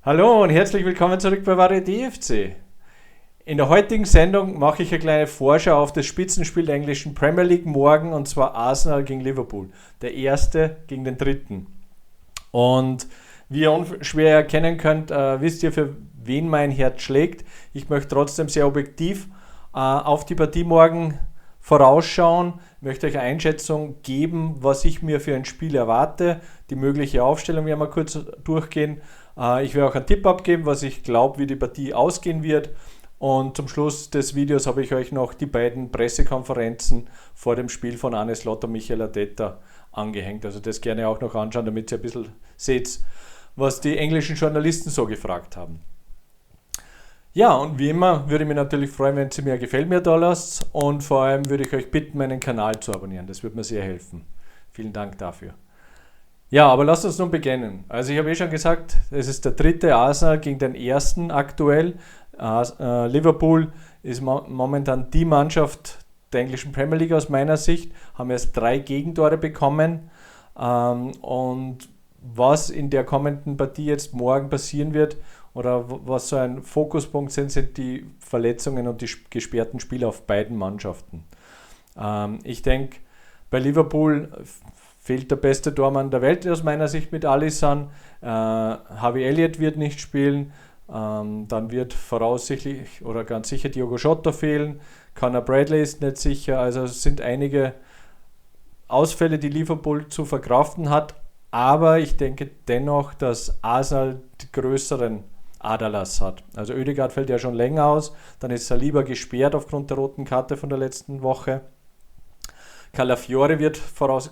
Hallo und herzlich willkommen zurück bei Wahre DFC. In der heutigen Sendung mache ich eine kleine Vorschau auf das Spitzenspiel der englischen Premier League morgen, und zwar Arsenal gegen Liverpool. Der erste gegen den dritten. Und wie ihr unschwer erkennen könnt, wisst ihr, für wen mein Herz schlägt. Ich möchte trotzdem sehr objektiv auf die Partie morgen vorausschauen, möchte euch eine Einschätzung geben, was ich mir für ein Spiel erwarte. Die mögliche Aufstellung werden wir kurz durchgehen. Ich werde auch einen Tipp abgeben, was ich glaube, wie die Partie ausgehen wird. Und zum Schluss des Videos habe ich euch noch die beiden Pressekonferenzen vor dem Spiel von Arne Slot und Michael Arteta angehängt. Also das gerne auch noch anschauen, damit ihr ein bisschen seht, was die englischen Journalisten so gefragt haben. Ja, und wie immer würde ich mich natürlich freuen, wenn ihr mir Gefällt mir da lasst, und vor allem würde ich euch bitten, meinen Kanal zu abonnieren. Das würde mir sehr helfen. Vielen Dank dafür. Ja, aber lasst uns nun beginnen. Also ich habe schon gesagt, es ist der dritte Arsenal gegen den ersten aktuell. Liverpool ist momentan die Mannschaft der englischen Premier League aus meiner Sicht, haben erst 3 Gegentore bekommen. Und was in der kommenden Partie jetzt morgen passieren wird, oder was so ein Fokuspunkt sind die Verletzungen und die gesperrten Spiele auf beiden Mannschaften. Ich denke, bei Liverpool fehlt der beste Tormann der Welt aus meiner Sicht mit Alisson. Harvey Elliott wird nicht spielen. Dann wird voraussichtlich oder ganz sicher Diogo Jota fehlen. Conor Bradley ist nicht sicher. Also es sind einige Ausfälle, die Liverpool zu verkraften hat. Aber ich denke dennoch, dass Arsenal die größeren Aderlass hat. Also Ødegaard fällt ja schon länger aus. Dann ist Saliba gesperrt aufgrund der roten Karte von der letzten Woche. Calafiori wird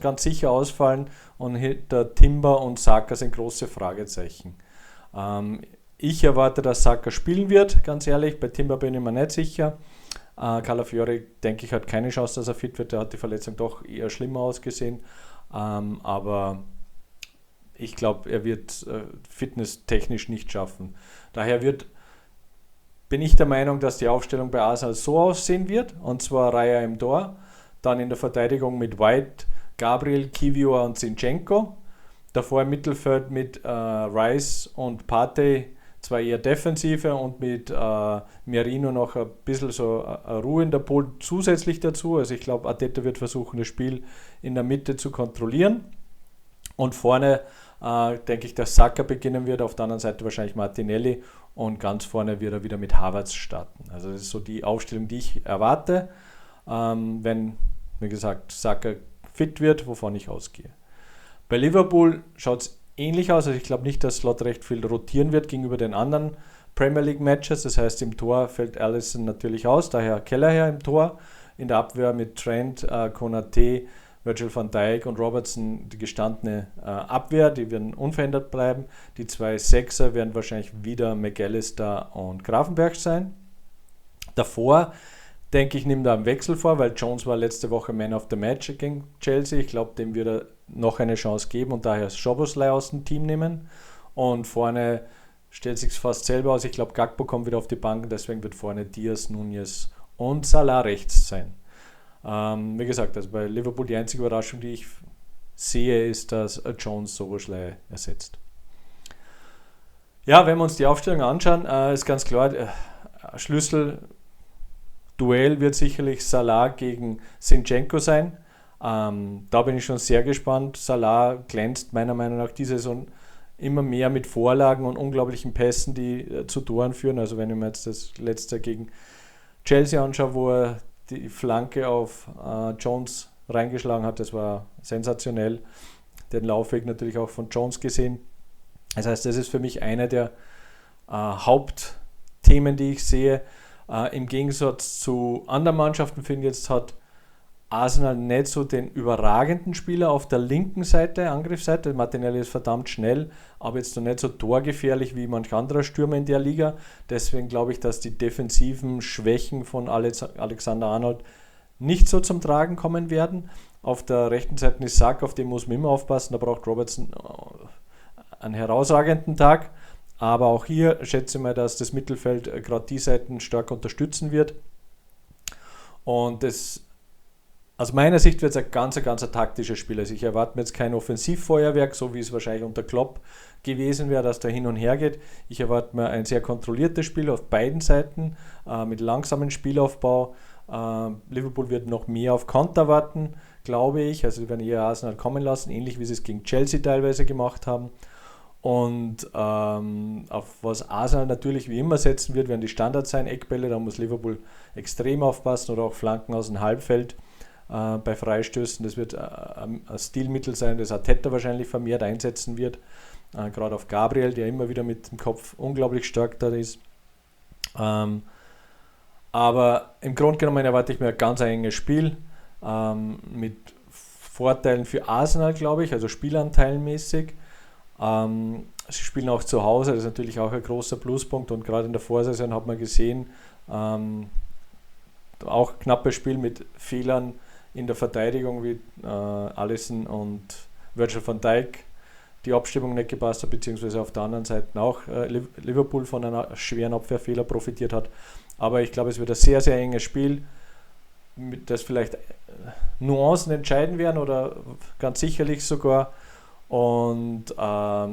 ganz sicher ausfallen, und der Timber und Saka sind große Fragezeichen. Ich erwarte, dass Saka spielen wird, ganz ehrlich. Bei Timber bin ich mir nicht sicher. Calafiori, denke ich, hat keine Chance, dass er fit wird. Der hat die Verletzung doch eher schlimmer ausgesehen. Aber ich glaube, er wird fitnesstechnisch nicht schaffen. Daher bin ich der Meinung, dass die Aufstellung bei Arsenal so aussehen wird, und zwar Raya im Tor, dann in der Verteidigung mit White, Gabriel, Kiwior und Zinchenko, davor im Mittelfeld mit Rice und Partey, zwei eher defensive, und mit Merino noch ein bisschen so eine Ruhe in der Pol zusätzlich dazu. Also ich glaube, Arteta wird versuchen, das Spiel in der Mitte zu kontrollieren. Und vorne denke ich, dass Saka beginnen wird, auf der anderen Seite wahrscheinlich Martinelli, und ganz vorne wird er wieder mit Havertz starten. Also das ist so die Aufstellung, die ich erwarte, wenn, wie gesagt, Saka fit wird, wovon ich ausgehe. Bei Liverpool schaut es ähnlich aus. Also ich glaube nicht, dass Slot recht viel rotieren wird gegenüber den anderen Premier League Matches. Das heißt, im Tor fällt Alisson natürlich aus, daher Kelleher im Tor. In der Abwehr mit Trent, Konaté, Virgil van Dijk und Robertson die gestandene Abwehr, die werden unverändert bleiben. Die 2 Sechser werden wahrscheinlich wieder McAllister und Gravenberch sein. Davor denke ich, nimmt er einen Wechsel vor, weil Jones war letzte Woche Man of the Match gegen Chelsea. Ich glaube, dem wird er noch eine Chance geben und daher Szoboszlai aus dem Team nehmen. Und vorne stellt sich fast selber aus. Ich glaube, Gakpo kommt wieder auf die Bank, deswegen wird vorne Diaz, Nunez und Salah rechts sein. Wie gesagt, also bei Liverpool die einzige Überraschung, die ich sehe, ist, dass Jones Szoboszlai ersetzt. Ja, wenn wir uns die Aufstellung anschauen, ist ganz klar, Schlüsselduell wird sicherlich Salah gegen Zinchenko sein. Da bin ich schon sehr gespannt. Salah glänzt meiner Meinung nach diese Saison immer mehr mit Vorlagen und unglaublichen Pässen, die zu Toren führen. Also wenn ich mir jetzt das letzte gegen Chelsea anschaue, wo er die Flanke auf Jones reingeschlagen hat, das war sensationell. Den Laufweg natürlich auch von Jones gesehen. Das heißt, das ist für mich einer der Hauptthemen, die ich sehe. Im Gegensatz zu anderen Mannschaften, finde ich, jetzt hat Arsenal nicht so den überragenden Spieler auf der linken Seite, Angriffsseite. Martinelli ist verdammt schnell, aber jetzt noch nicht so torgefährlich wie manch anderer Stürmer in der Liga. Deswegen glaube ich, dass die defensiven Schwächen von Alexander-Arnold nicht so zum Tragen kommen werden. Auf der rechten Seite ist Saka, auf den muss man immer aufpassen. Da braucht Robertson einen herausragenden Tag. Aber auch hier schätze ich mal, dass das Mittelfeld gerade die Seiten stark unterstützen wird. Und das Aus meiner Sicht wird es ein ganz taktisches Spiel. Also ich erwarte mir jetzt kein Offensivfeuerwerk, so wie es wahrscheinlich unter Klopp gewesen wäre, dass da hin und her geht. Ich erwarte mir ein sehr kontrolliertes Spiel auf beiden Seiten, mit langsamem Spielaufbau. Liverpool wird noch mehr auf Konter warten, glaube ich. Also sie werden eher Arsenal kommen lassen, ähnlich wie sie es gegen Chelsea teilweise gemacht haben. Und auf was Arsenal natürlich wie immer setzen wird, werden die Standards sein, Eckbälle, da muss Liverpool extrem aufpassen, oder auch Flanken aus dem Halbfeld bei Freistößen. Das wird ein Stilmittel sein, das Arteta wahrscheinlich vermehrt einsetzen wird, gerade auf Gabriel, der immer wieder mit dem Kopf unglaublich stark da ist. Aber im Grunde genommen erwarte ich mir ein ganz enges Spiel mit Vorteilen für Arsenal, glaube ich, also spielanteilmäßig. Sie spielen auch zu Hause, das ist natürlich auch ein großer Pluspunkt, und gerade in der Vorsaison hat man gesehen, auch knappes Spiel mit Fehlern in der Verteidigung, wie Alisson und Virgil van Dijk die Abstimmung nicht gepasst hat, beziehungsweise auf der anderen Seite auch Liverpool von einer schweren Abwehrfehler profitiert hat. Aber ich glaube, es wird ein sehr, sehr enges Spiel, das vielleicht Nuancen entscheiden werden oder ganz sicherlich sogar. Und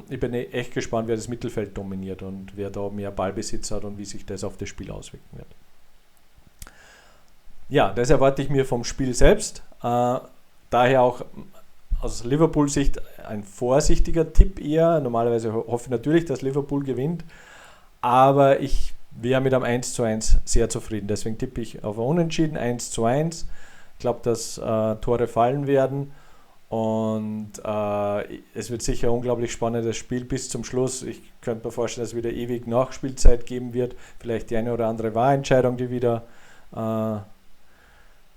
ich bin echt gespannt, wer das Mittelfeld dominiert und wer da mehr Ballbesitz hat und wie sich das auf das Spiel auswirken wird. Ja, das erwarte ich mir vom Spiel selbst. Daher auch aus Liverpool-Sicht ein vorsichtiger Tipp eher. Normalerweise hoffe ich natürlich, dass Liverpool gewinnt, aber ich wäre mit einem 1:1 sehr zufrieden. Deswegen tippe ich auf ein Unentschieden, 1:1. Ich glaube, dass Tore fallen werden. Und es wird sicher ein unglaublich spannendes Spiel bis zum Schluss. Ich könnte mir vorstellen, dass es wieder ewig Nachspielzeit geben wird. Vielleicht die eine oder andere Wahrentscheidung, die wieder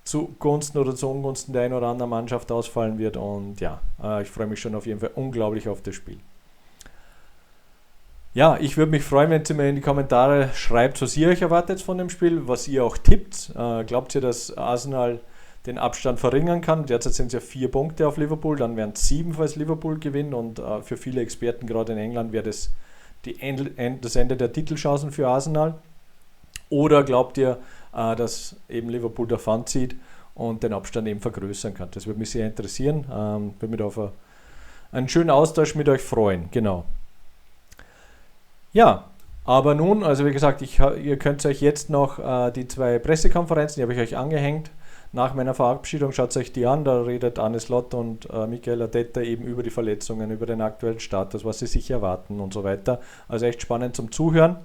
zugunsten oder zu Ungunsten der einen oder anderen Mannschaft ausfallen wird. Und ja, ich freue mich schon auf jeden Fall unglaublich auf das Spiel. Ja, ich würde mich freuen, wenn ihr mir in die Kommentare schreibt, was ihr euch erwartet von dem Spiel, was ihr auch tippt. Glaubt ihr, dass Arsenal den Abstand verringern kann? Derzeit sind es ja 4 Punkte auf Liverpool, dann wären es 7, falls Liverpool gewinnt, und für viele Experten, gerade in England, wäre das das Ende der Titelchancen für Arsenal. Oder glaubt ihr, dass eben Liverpool davon zieht und den Abstand eben vergrößern kann? Das würde mich sehr interessieren. Würde mich auf einen schönen Austausch mit euch freuen. Genau. Ja, aber nun, also wie gesagt, ihr könnt euch jetzt noch die 2 Pressekonferenzen, die habe ich euch angehängt. Nach meiner Verabschiedung schaut euch die an, da redet Arne Slot und Michael Arteta eben über die Verletzungen, über den aktuellen Status, was sie sich erwarten und so weiter. Also echt spannend zum Zuhören.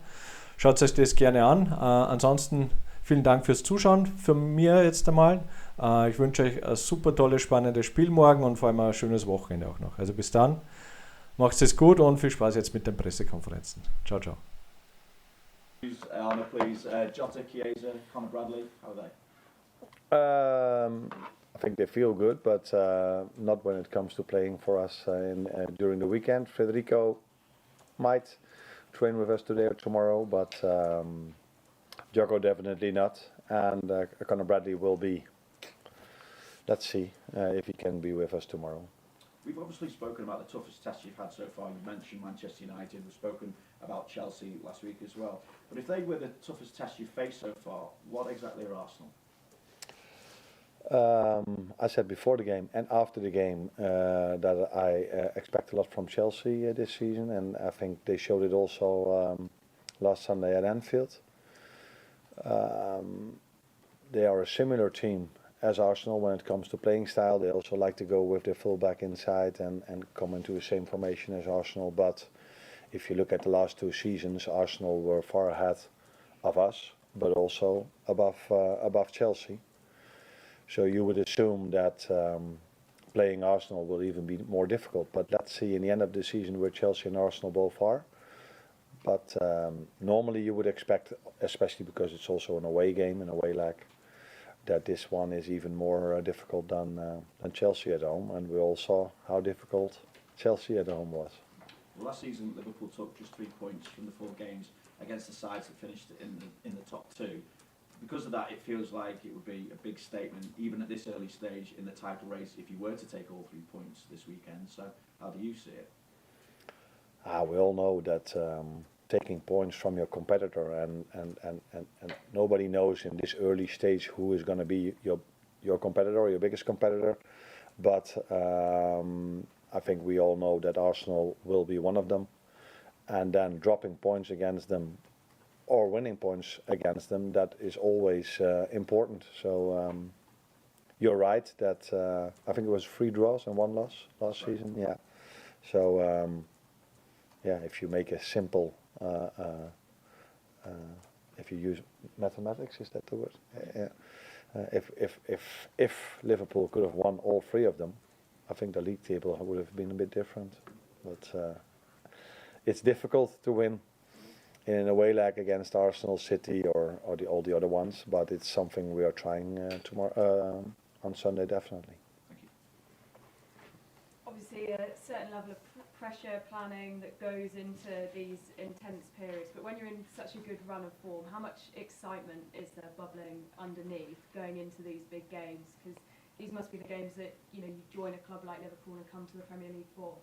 Schaut euch das gerne an. Ansonsten vielen Dank fürs Zuschauen, für mir jetzt einmal. Ich wünsche euch ein super tolles, spannendes Spiel morgen und vor allem ein schönes Wochenende auch noch. Also bis dann, macht es gut und viel Spaß jetzt mit den Pressekonferenzen. Ciao, ciao. Arne, please. Jota, Chiesa, Conor Bradley, how are they? I think they feel good, but not when it comes to playing for us during the weekend. Federico might train with us today or tomorrow, but Joko definitely not. And Conor Bradley will be. Let's see if he can be with us tomorrow. We've obviously spoken about the toughest test you've had so far. You mentioned Manchester United. We've spoken about Chelsea last week as well. But if they were the toughest test you've faced so far, what exactly are Arsenal? I said before the game and after the game that I expect a lot from Chelsea this season, and I think they showed it also last Sunday at Anfield. They are a similar team as Arsenal when it comes to playing style. They also like to go with their fullback inside and come into the same formation as Arsenal. But if you look at the last 2 seasons, Arsenal were far ahead of us, but also above Chelsea. So you would assume that playing Arsenal will even be more difficult. But let's see in the end of the season where Chelsea and Arsenal both are. But normally you would expect, especially because it's also an away game, an away leg, that this one is even more difficult than Chelsea at home. And we all saw how difficult Chelsea at home was. Well, last season Liverpool took just 3 points from the 4 games against the sides that finished in the top 2. Because of that, it feels like it would be a big statement, even at this early stage in the title race, if you were to take all 3 points this weekend. So, how do you see it? We all know that taking points from your competitor and nobody knows in this early stage who is going to be your competitor, your biggest competitor, but I think we all know that Arsenal will be one of them, and then dropping points against them or winning points against them, that is always important. So you're right that I think it was 3 draws and 1 loss last season. Yeah. So yeah, if you make a simple, if you use mathematics, is that the word? Yeah. If Liverpool could have won all 3 of them, I think the league table would have been a bit different. But it's difficult to win in a way like against Arsenal, City, or all the other ones. But it's something we are trying tomorrow on Sunday, definitely. Thank you. Obviously, a certain level of pressure planning that goes into these intense periods. But when you're in such a good run of form, how much excitement is there bubbling underneath going into these big games? Because these must be the games that you join a club like Liverpool and come to the Premier League for.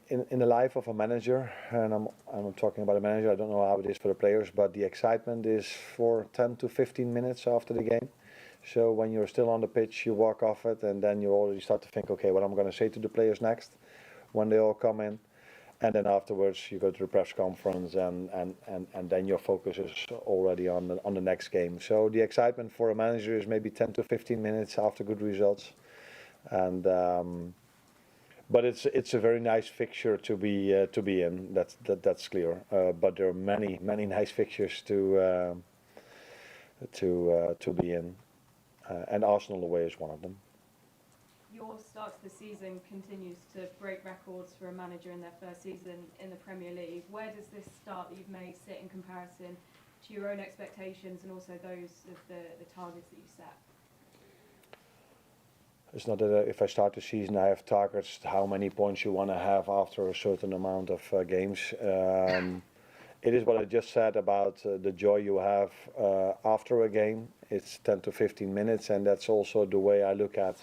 In the life of a manager, and I'm talking about a manager, I don't know how it is for the players, but the excitement is for 10 to 15 minutes after the game. So when you're still on the pitch, you walk off it, and then you already start to think, okay, what I'm going to say to the players next when they all come in. And then afterwards you go to the press conference, and then your focus is already on the next game. So the excitement for a manager is maybe 10 to 15 minutes after good results. And but it's a very nice fixture to be in. That's clear. But there are many nice fixtures to be in, and Arsenal away is one of them. Your start to the season continues to break records for a manager in their first season in the Premier League. Where does this start that you've made sit in comparison to your own expectations and also those of the targets that you set? It's not that if I start the season I have targets how many points you want to have after a certain amount of games. It is what I just said about the joy you have after a game. It's 10 to 15 minutes, and that's also the way I look at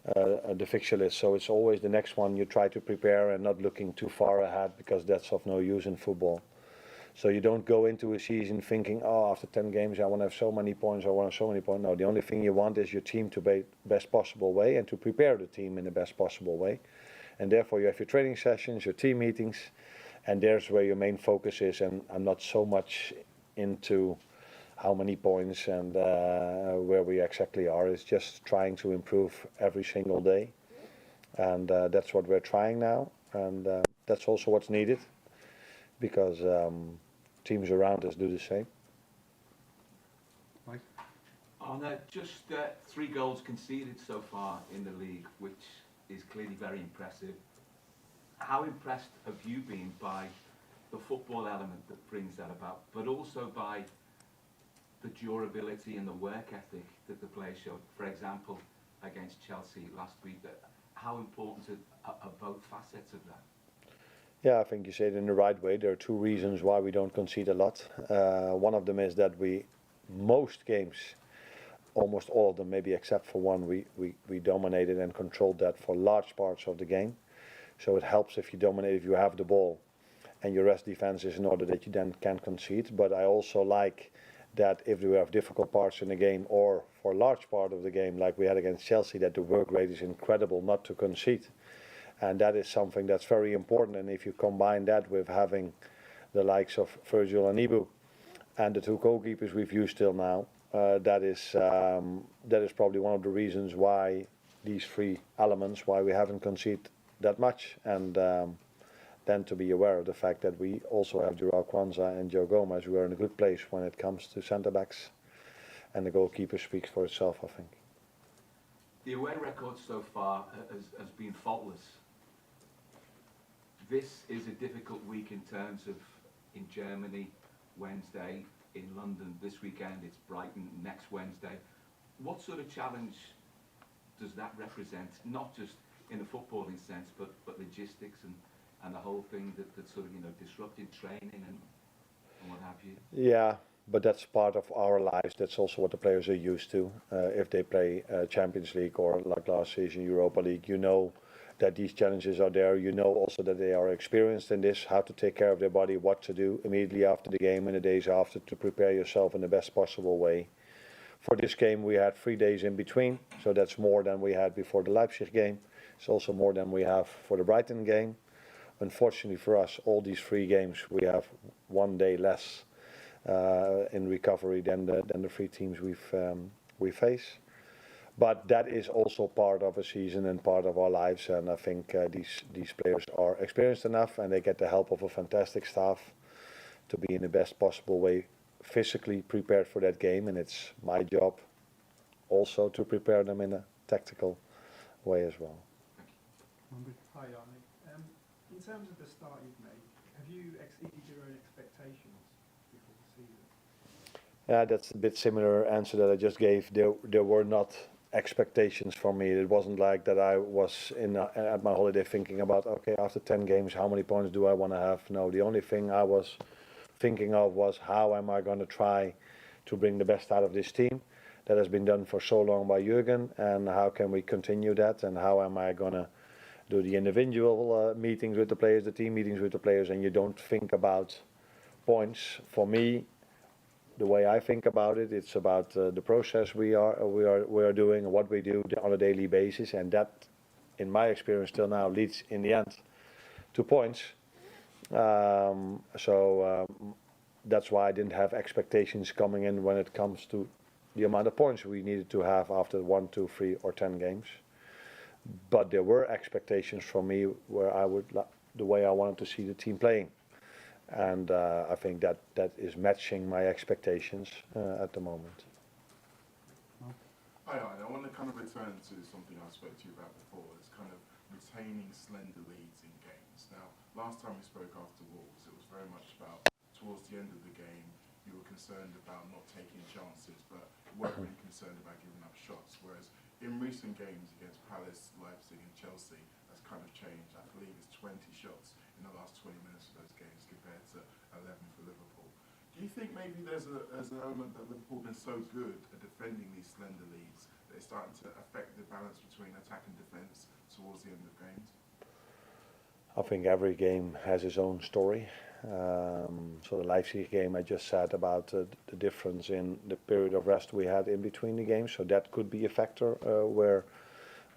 the fixture list. So it's always the next one you try to prepare and not looking too far ahead, because that's of no use in football. So you don't go into a season thinking, oh, after 10 games I want to have so many points, I want to have so many points. No, the only thing you want is your team to be best possible way and to prepare the team in the best possible way. And therefore you have your training sessions, your team meetings, and there's where your main focus is. And I'm not so much into how many points and where we exactly are. It's just trying to improve every single day. And that's what we're trying now. And that's also what's needed, because teams around us do the same. Right. On just 3 goals conceded so far in the league, which is clearly very impressive. How impressed have you been by the football element that brings that about, but also by the durability and the work ethic that the players showed? For example, against Chelsea last week, how important are both facets of that? Yeah, I think you say it in the right way. There are 2 reasons why we don't concede a lot. One of them is that most games, almost all of them, maybe except for one, we dominated and controlled that for large parts of the game. So it helps if you dominate, if you have the ball, and your rest defense is in order that you then can concede. But I also like that if we have difficult parts in the game, or for a large part of the game, like we had against Chelsea, that the work rate is incredible not to concede. And that is something that's very important. And if you combine that with having the likes of Virgil and Ibu and the 2 goalkeepers we've used till now, that is probably one of the reasons why these 3 elements, why we haven't conceded that much. And then to be aware of the fact that we also have Joao Kwanzaa and Joe Gomez, who are in a good place when it comes to centre backs, and the goalkeeper speaks for itself, I think. The away record so far has been faultless. This is a difficult week in terms of in Germany, Wednesday, in London this weekend, it's Brighton next Wednesday. What sort of challenge does that represent, not just in the footballing sense, but logistics and the whole thing that sort of, disrupted training and what have you? Yeah, but that's part of our lives. That's also what the players are used to. If they play Champions League or like last season Europa League, you know that these challenges are there. You know also that they are experienced in this, how to take care of their body, what to do immediately after the game and the days after to prepare yourself in the best possible way For this game, we had 3 days in between, so that's more than we had before the Leipzig game. It's also more than we have for the Brighton game. Unfortunately for us, all these 3 games, we have 1 day less in recovery than the 3 teams we face. But that is also part of a season and part of our lives, and I think these players are experienced enough, and they get the help of a fantastic staff to be in the best possible way physically prepared for that game, and it's my job also to prepare them in a tactical way as well. Hi, Arnie. In terms of the start you've made, have you exceeded your own expectations before the season? Yeah, that's a bit similar answer that I just gave. There were not expectations for me. It wasn't like that I was at my holiday thinking about, okay, after 10 games, how many points do I want to have? No, the only thing I was thinking of was how am I going to try to bring the best out of this team that has been done for so long by Jürgen, and how can we continue that, and how am I going to do the individual meetings with the players, the team meetings with the players, and you don't think about points. For me, the way I think about it, it's about the process we are doing and what we do on a daily basis, and that, in my experience till now, leads in the end to points. That's why I didn't have expectations coming in when it comes to the amount of points we needed to have after 1, 2, 3, or 10 games. But there were expectations from me where the way I wanted to see the team playing. And I think that is matching my expectations at the moment. Hi, I want to kind of return to something I spoke to you about before. It's kind of retaining slender leads in games. Now, last time we spoke after Wolves, it was very much about towards the end of the game, you were concerned about not taking chances, but weren't really concerned about giving up shots. Whereas in recent games against Palace, Leipzig, and Chelsea, that's kind of changed. I believe it's 20 shots in the last 20 minutes of those games compared to 11 for Liverpool. Do you think maybe there's an element that Liverpool have been so good at defending these slender leads that it's starting to affect the balance between attack and defence towards the end of games? I think every game has its own story. So the Leipzig game, I just said about the difference in the period of rest we had in between the games. So that could be a factor where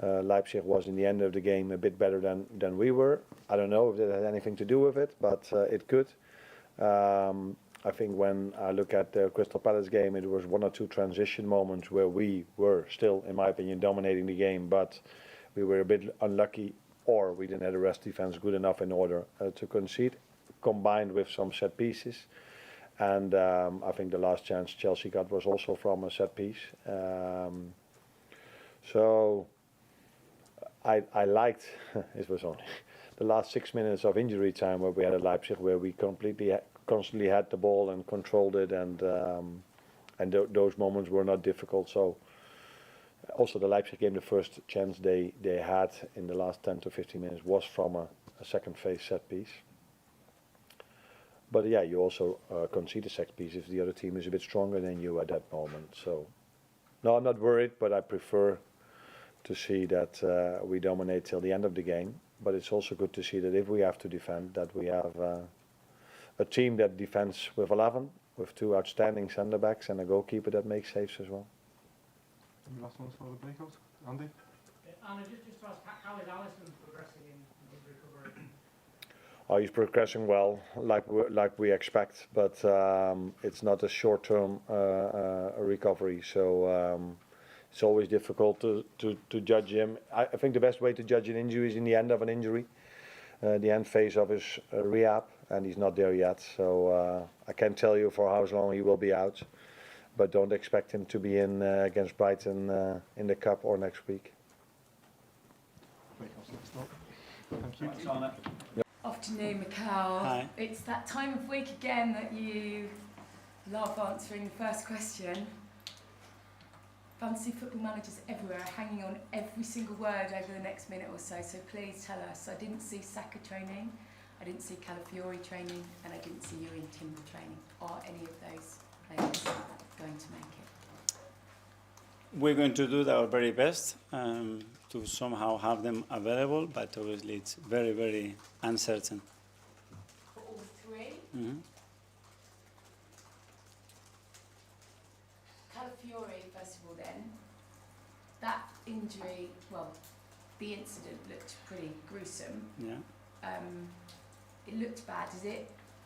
Leipzig was in the end of the game a bit better than we were. I don't know if that had anything to do with it, but it could. I think when I look at the Crystal Palace game, it was 1 or 2 transition moments where we were still, in my opinion, dominating the game, but we were a bit unlucky, or we didn't have the rest defense good enough in order to concede, combined with some set pieces. And I think the last chance Chelsea got was also from a set piece. So I liked, it was only the last 6 minutes of injury time where we had at Leipzig, where we constantly had the ball and controlled it, and those moments were not difficult. So also the Leipzig game, the first chance they had in the last 10 to 15 minutes was from a second phase set piece. But yeah, you also concede a set piece if the other team is a bit stronger than you at that moment. So no, I'm not worried, but I prefer to see that we dominate till the end of the game. But it's also good to see that if we have to defend, that we have a team that defends with 11, with 2 outstanding centre backs and a goalkeeper that makes saves as well. Any last ones for the breakout? Andy? Anna, just to ask, how is Alisson progressing in his recovery? Oh, he's progressing well, like we expect, but it's not a short-term recovery. So it's always difficult to judge him. I think the best way to judge an injury is in the end of an injury, the end phase of his rehab, and he's not there yet. So I can't tell you for how long he will be out, but don't expect him to be in against Brighton in the Cup or next week. Breakout's next up. Thank you. Thanks, Arne. Afternoon, Mikhail. Hi. It's that time of week again that you love answering the first question. Fantasy football managers everywhere are hanging on every single word over the next minute or so, so please tell us. I didn't see Saka training, I didn't see Calafiori training, and I didn't see you in Timber training. Are any of those players going to make it? We're going to do our very best to somehow have them available, but obviously it's very, very uncertain. For all 3? Mm-hmm. Calafiori injury, well, the incident looked pretty gruesome. Yeah. It looked bad.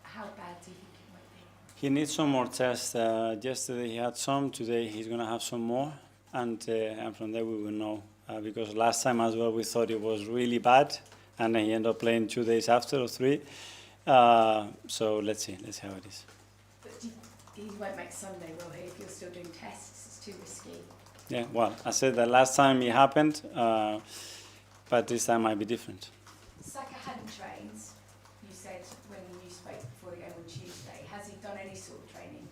How bad do you think it might be? He needs some more tests. Yesterday he had some. Today he's going to have some more, and from there we will know. Because last time as well we thought it was really bad, and then he ended up playing 2 days after or 3. So let's see how it is. But he won't make Sunday, will he? If you're still doing tests, it's too risky. Yeah. Well, I said that last time it happened, but this time might be different. Saka hadn't trained. You said when you spoke before the game on Tuesday. Has he done any sort of training?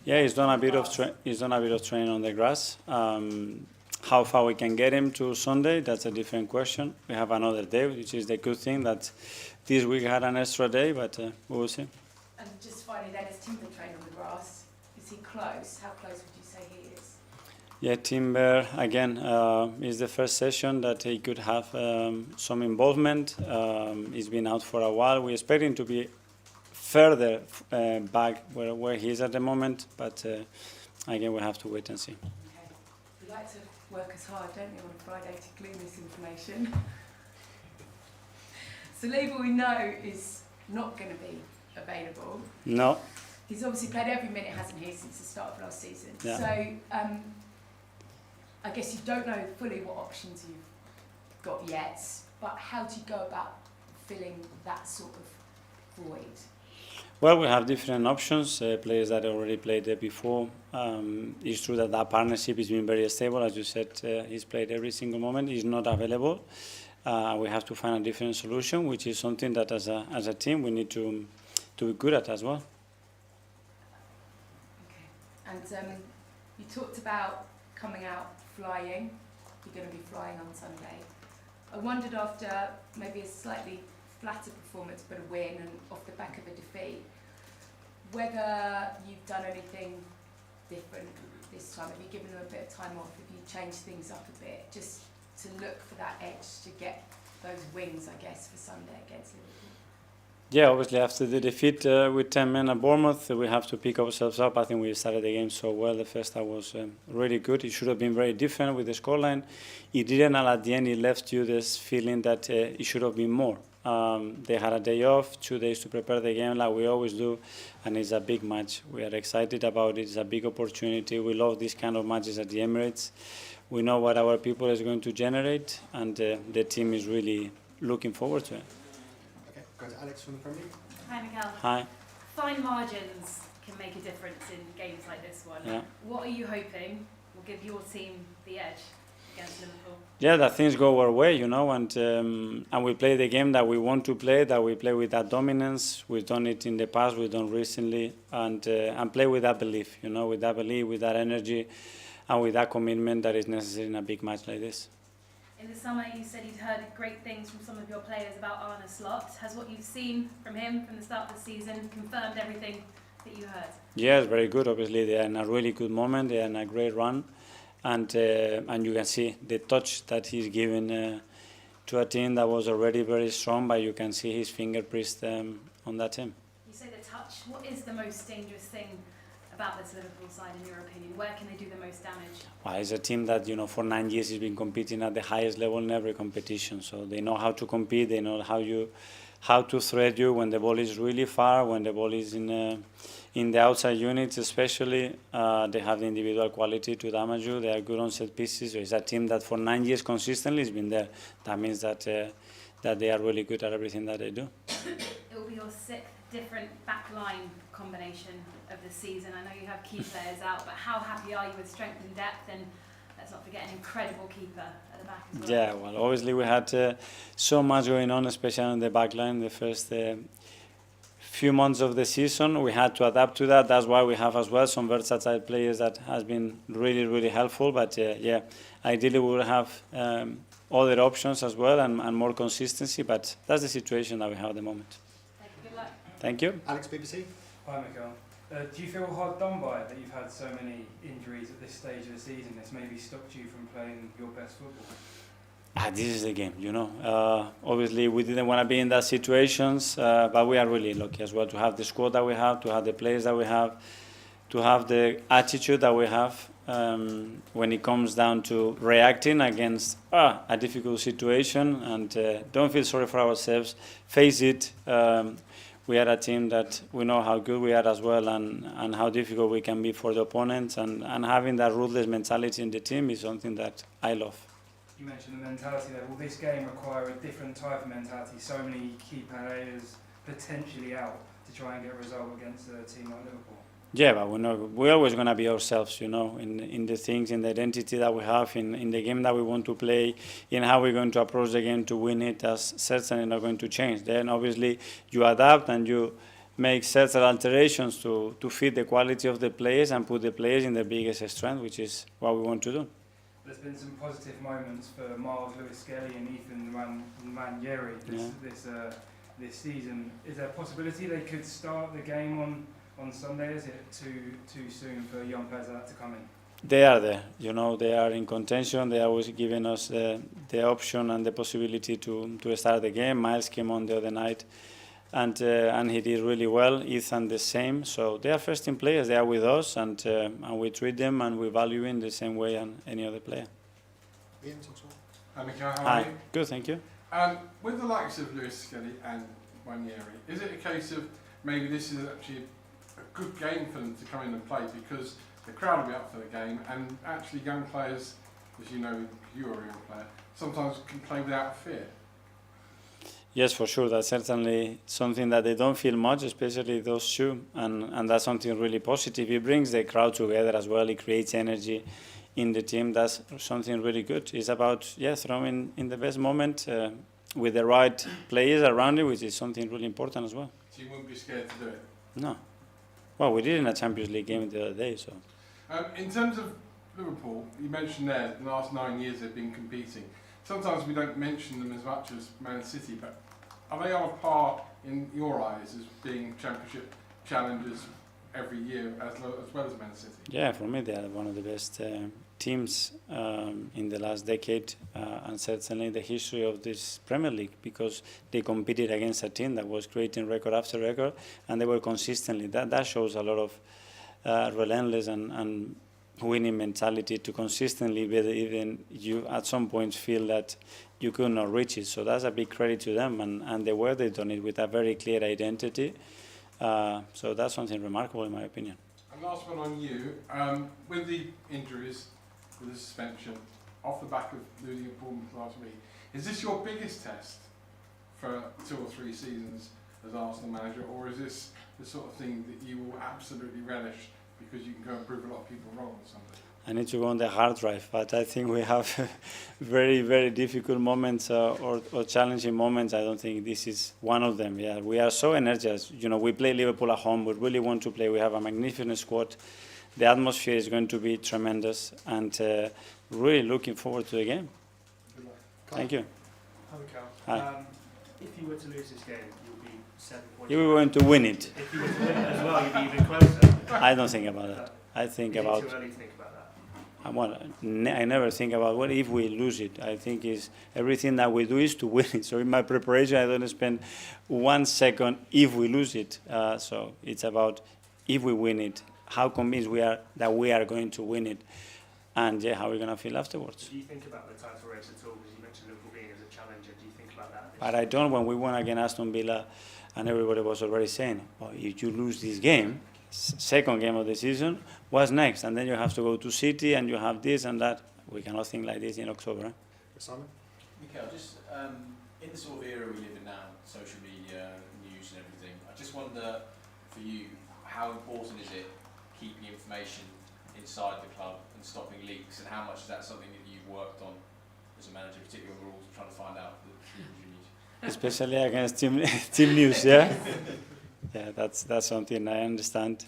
Yeah, he's done a bit of training on the grass. How far we can get him to Sunday, that's a different question. We have another day, which is the good thing that this week had an extra day, but we will see. And just finally then, is Timber trained on the grass? Is he close? How close would you say he is? Yeah, Timber, again, is the first session that he could have some involvement. He's been out for a while. We expect him to be further back where he is at the moment, but again, we have to wait and see. Okay. We like to work as hard, don't we, on a Friday to glean this information. So Lever, we know, is not going to be available. No. He's obviously played every minute, hasn't he, since the start of last season. Yeah. So I guess you don't know fully what options you've got yet, but how do you go about filling that sort of void? Well, we have different options, players that already played there before. It's true that partnership has been very stable. As you said, he's played every single moment. He's not available. We have to find a different solution, which is something that as a team we need to be good at as well. Okay. And you talked about coming out flying. You're going to be flying on Sunday. I wondered, after maybe a slightly flatter performance but a win and off the back of a defeat, whether you've done anything different this time. Have you given them a bit of time off? Have you changed things up a bit just to look for that edge to get those wins, I guess, for Sunday against Liverpool? Yeah, obviously after the defeat with 10 men at Bournemouth, we have to pick ourselves up. I think we started the game so well. The first half was really good. It should have been very different with the scoreline. It didn't, and at the end it left you this feeling that it should have been more. They had a day off, 2 days to prepare the game like we always do, and it's a big match. We are excited about it. It's a big opportunity. We love these kind of matches at the Emirates. We know what our people is going to generate, and the team is really looking forward to it. Okay, go to Alex from the Premier League. Hi, Miguel. Hi. Fine margins can make a difference in games like this one. Yeah. What are you hoping will give your team the edge against Liverpool? Yeah, that things go our way, you know, and we play the game that we want to play, that we play with that dominance. We've done it in the past, we've done recently, and play with that belief, you know, with that belief, with that energy, and with that commitment that is necessary in a big match like this. In the summer, you said you'd heard great things from some of your players about Arne Slot. Has what you've seen from him from the start of the season confirmed everything that you heard? Yes, very good. Obviously, they are in a really good moment. They are in a great run. And you can see the touch that he's given to a team that was already very strong, but you can see his fingerprints on that team. You say the touch. What is the most dangerous thing about this Liverpool side, in your opinion? Where can they do the most damage? Well, it's a team that, you know, for 9 years has been competing at the highest level in every competition. So they know how to compete. They know how to thread you when the ball is really far, when the ball is in the outside units especially. They have the individual quality to damage you. They are good on set pieces. So it's a team that for 9 years consistently has been there. That means that they are really good at everything that they do. It will be your 6th different backline combination of the season. I know you have key players out, but how happy are you with strength and depth? And let's not forget an incredible keeper at the back as well. Yeah, well, obviously we had so much going on, especially on the back line the first few months of the season. We had to adapt to that. That's why we have as well some versatile players that has been really, really helpful. But yeah, ideally we will have other options as well and more consistency. But that's the situation that we have at the moment. Thank you. Good luck. Thank you. Alex, BBC. Hi, Miguel. Do you feel hard done by that you've had so many injuries at this stage of the season? That's maybe stopped you from playing your best football? This is the game, you know. Obviously, we didn't want to be in that situations, but we are really lucky as well to have the squad that we have, to have the players that we have, to have the attitude that we have. when it comes down to reacting against a difficult situation, and don't feel sorry for ourselves. Face it. We are a team that we know how good we are as well, and how difficult we can be for the opponents, and having that ruthless mentality in the team is something that I love. You mentioned the mentality there. Will this game require a different type of mentality? So many key players potentially out to try and get a result against a team like Liverpool. Yeah, but we're always going to be ourselves, in the things, in the identity that we have, in the game that we want to play, in how we're going to approach the game to win it. That's certainly not going to change. Then obviously you adapt and you make certain alterations to fit the quality of the players and put the players in the biggest strength, which is what we want to do. There's been some positive moments for Miles Lewis-Skelly and Ethan Ranieri this season. Is there a possibility they could start the game on Sunday? Is it too soon for young players like that to come in? They are there, they are in contention. They are always giving us the option and the possibility to start the game. Miles came on the other night and he did really well. Ethan the same. So they are first-team players. They are with us, and we treat them and we value in the same way as any other player. Ian, talk to me. Hi, Mikel, how Hi, are you? good, thank you. With the likes of Lewis-Skelly and Ranieri, is it a case of maybe this is actually a good game for them to come in and play, because the crowd will be up for the game, and actually young players, as you know, you are a young player, sometimes can play without fear? Yes, for sure. That's certainly something that they don't feel much, especially those two, and that's something really positive. It brings the crowd together as well. It creates energy in the team. That's something really good. It's about throwing in the best moment with the right players around you, which is something really important as well. So you wouldn't be scared to do it? No. Well, we did in a Champions League game the other day, so. In terms of Liverpool, you mentioned there the last 9 years they've been competing. Sometimes we don't mention them as much as Man City, but are they on a par in your eyes as being championship challengers every year as well as Man City? Yeah, for me they are one of the best teams in the last decade, and certainly in the history of this Premier League, because they competed against a team that was creating record after record, and they were consistently. That shows a lot of relentless and winning mentality to consistently be even you at some point feel that you could not reach it. So that's a big credit to them, and the way they've done it with a very clear identity. So that's something remarkable in my opinion. And last one on you, with the injuries, with the suspension, off the back of losing a Bournemouth last week, is this your biggest test for 2 or 3 seasons as Arsenal manager, or is this the sort of thing that you will absolutely relish because you can go and prove a lot of people wrong or something? I need to go on the hard drive, but I think we have very, very difficult moments or challenging moments. I don't think this is one of them. Yeah, we are so energized. We play Liverpool at home. We really want to play. We have a magnificent squad. The atmosphere is going to be tremendous, and really looking forward to the game. Good luck. Thank you. Hi, Mikel. Hi. If you were to lose this game, you'll be 7 points. You were going to win it. If you were to win it as well, you'd be even closer. I don't think about that. I think Is it about. too early to think about that? Well, I never think about what if we lose it. I think everything that we do is to win it. So in my preparation, I don't spend 1 second if we lose it. So it's about if we win it, how convinced we are that we are going to win it, and how we're going to feel afterwards. Do you think about the title race at all? Because you mentioned Liverpool being as a challenger. Do you think about that? But I don't. When we won against Aston Villa, and everybody was already saying, well, if you lose this game, second game of the season, what's next? And then you have to go to City, and you have this and that. We cannot think like this in October. Simon? Mikel, just in the sort of era we live in now, social media, news and everything, I just wonder for you, how important is it keeping information inside the club and stopping leaks, and how much is that something that you've worked on as a manager, particularly when we're all trying to find out the injury news? Especially against team news, yeah? Yeah, that's something I understand.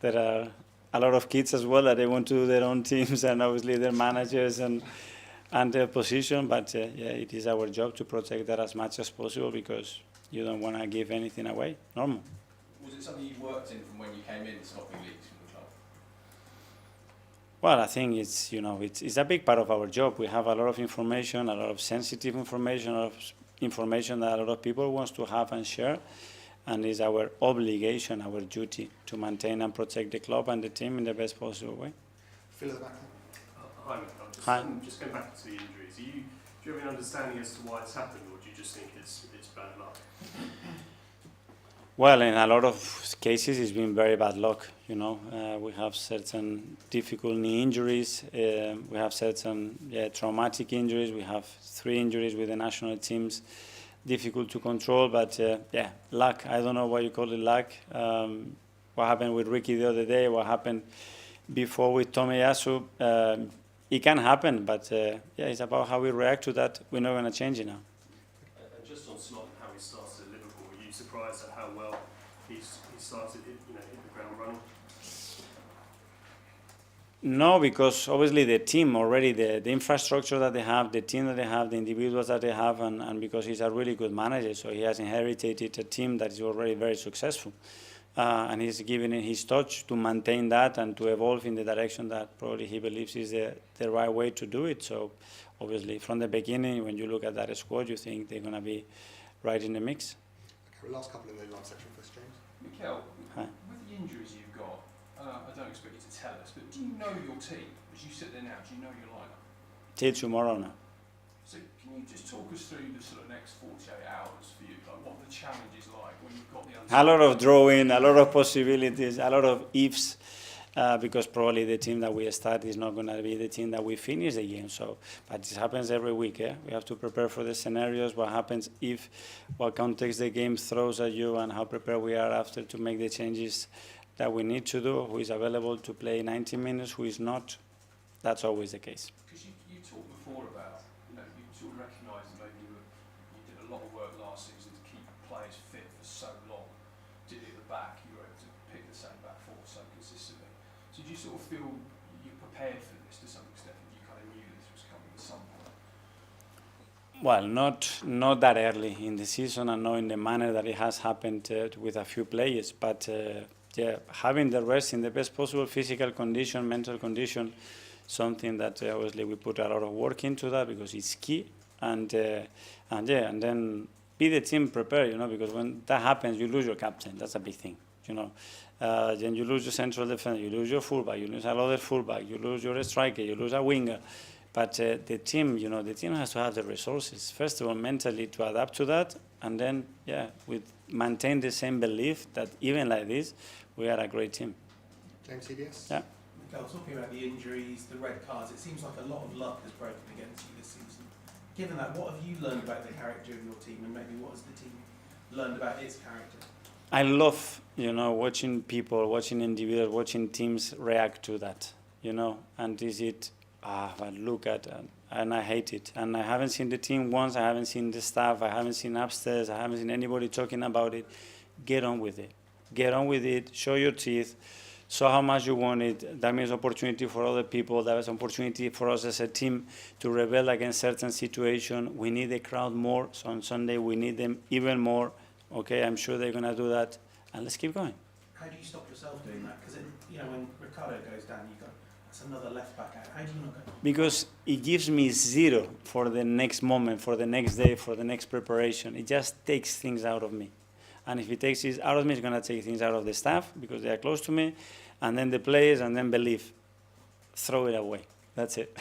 There are a lot of kids as well that they want to do their own teams, and obviously their managers and their position, but it is our job to protect that as much as possible, because you don't want to give anything away. Normal. Was it something you worked in from when you came in, stopping leaks from the club? Well, I think it's a big part of our job. We have a lot of information, a lot of sensitive information, a lot of information that a lot of people wants to have and share, and it's our obligation, our duty to maintain and protect the club and the team in the best possible way. Phil at the back there. Hi, Michael. Hi. Just going back to the injuries. Do you have an understanding as to why it's happened, or do you just think it's bad luck? Well, in a lot of cases, it's been very bad luck. You know, we have certain difficult knee injuries. We have certain traumatic injuries. We have 3 injuries with the national teams. Difficult to control, but luck. I don't know why you call it luck. What happened with Ricky the other day? What happened before with Tomiyasu? It can happen, but it's about how we react to that. We're not going to change it now. And just on Slot and how he started at Liverpool, were you surprised at how well he started, hit the ground running? No, because obviously the team already, the infrastructure that they have, the team that they have, the individuals that they have, and because he's a really good manager, so he has inherited a team that is already very successful. And he's given it his touch to maintain that and to evolve in the direction that probably he believes is the right way to do it. So obviously from the beginning, when you look at that squad, you think they're going to be right in the mix. Okay, last couple in the live section first, James. Mikel, Hi. with the injuries you've got, I don't expect you to tell us, but do you know your team? As you sit there now, do you know your lineup? Till tomorrow now. So can you just talk us through the sort of next 48 hours for you? Like what the challenge is like when you've got the A lot of drawing, a lot of possibilities, a lot of ifs, because probably the team that we start is not going to be the team that we finish the game. So, but this happens every week. We have to prepare for the scenarios, what happens if, what context the game throws at you, and how prepared we are after to make the changes that we need to do, who is available to play 90 minutes, who is not. That's always the case. Because you talked before about, you sort of recognised that maybe you did a lot of work last season to keep players fit for so long. Did it at the back, you were able to pick the same back four so consistently. So do you sort of feel you're prepared for this to some extent, and you kind of knew this was coming at some point? Well, not that early in the season, and not in the manner that it has happened with a few players, but having the rest in the best possible physical condition, mental condition, something that obviously we put a lot of work into that because it's key, and then be the team prepared, because when that happens, you lose your captain. That's a big thing, Then you lose your central defender, you lose your fullback, you lose another fullback, you lose your striker, you lose a winger. But the team, the team has to have the resources. First of all, mentally to adapt to that, and then, maintain the same belief that even like this, we are a great team. James, CBS? Yeah. Mikel, talking about the injuries, the red cards, it seems like a lot of luck has broken against you this season. Given that, what have you learned about the character of your team, and maybe what has the team learned about its character? I love, watching people, watching individuals, watching teams react to that, and is it, but look at it, and I hate it. And I haven't seen the team once, I haven't seen the staff, I haven't seen upstairs, I haven't seen anybody talking about it. Get on with it. Get on with it, show your teeth, show how much you want it. That means opportunity for other people, that is opportunity for us as a team to rebel against certain situations. We need the crowd more, so on Sunday we need them even more. Okay, I'm sure they're going to do that, and let's keep going. How do you stop yourself doing that? Because, when Ricardo goes down, you go, that's another left back out. How do you not go? Because it gives me zero for the next moment, for the next day, for the next preparation. It just takes things out of me. And if it takes it out of me, it's going to take things out of the staff because they are close to me, and then the players, and then belief. Throw it away. That's it.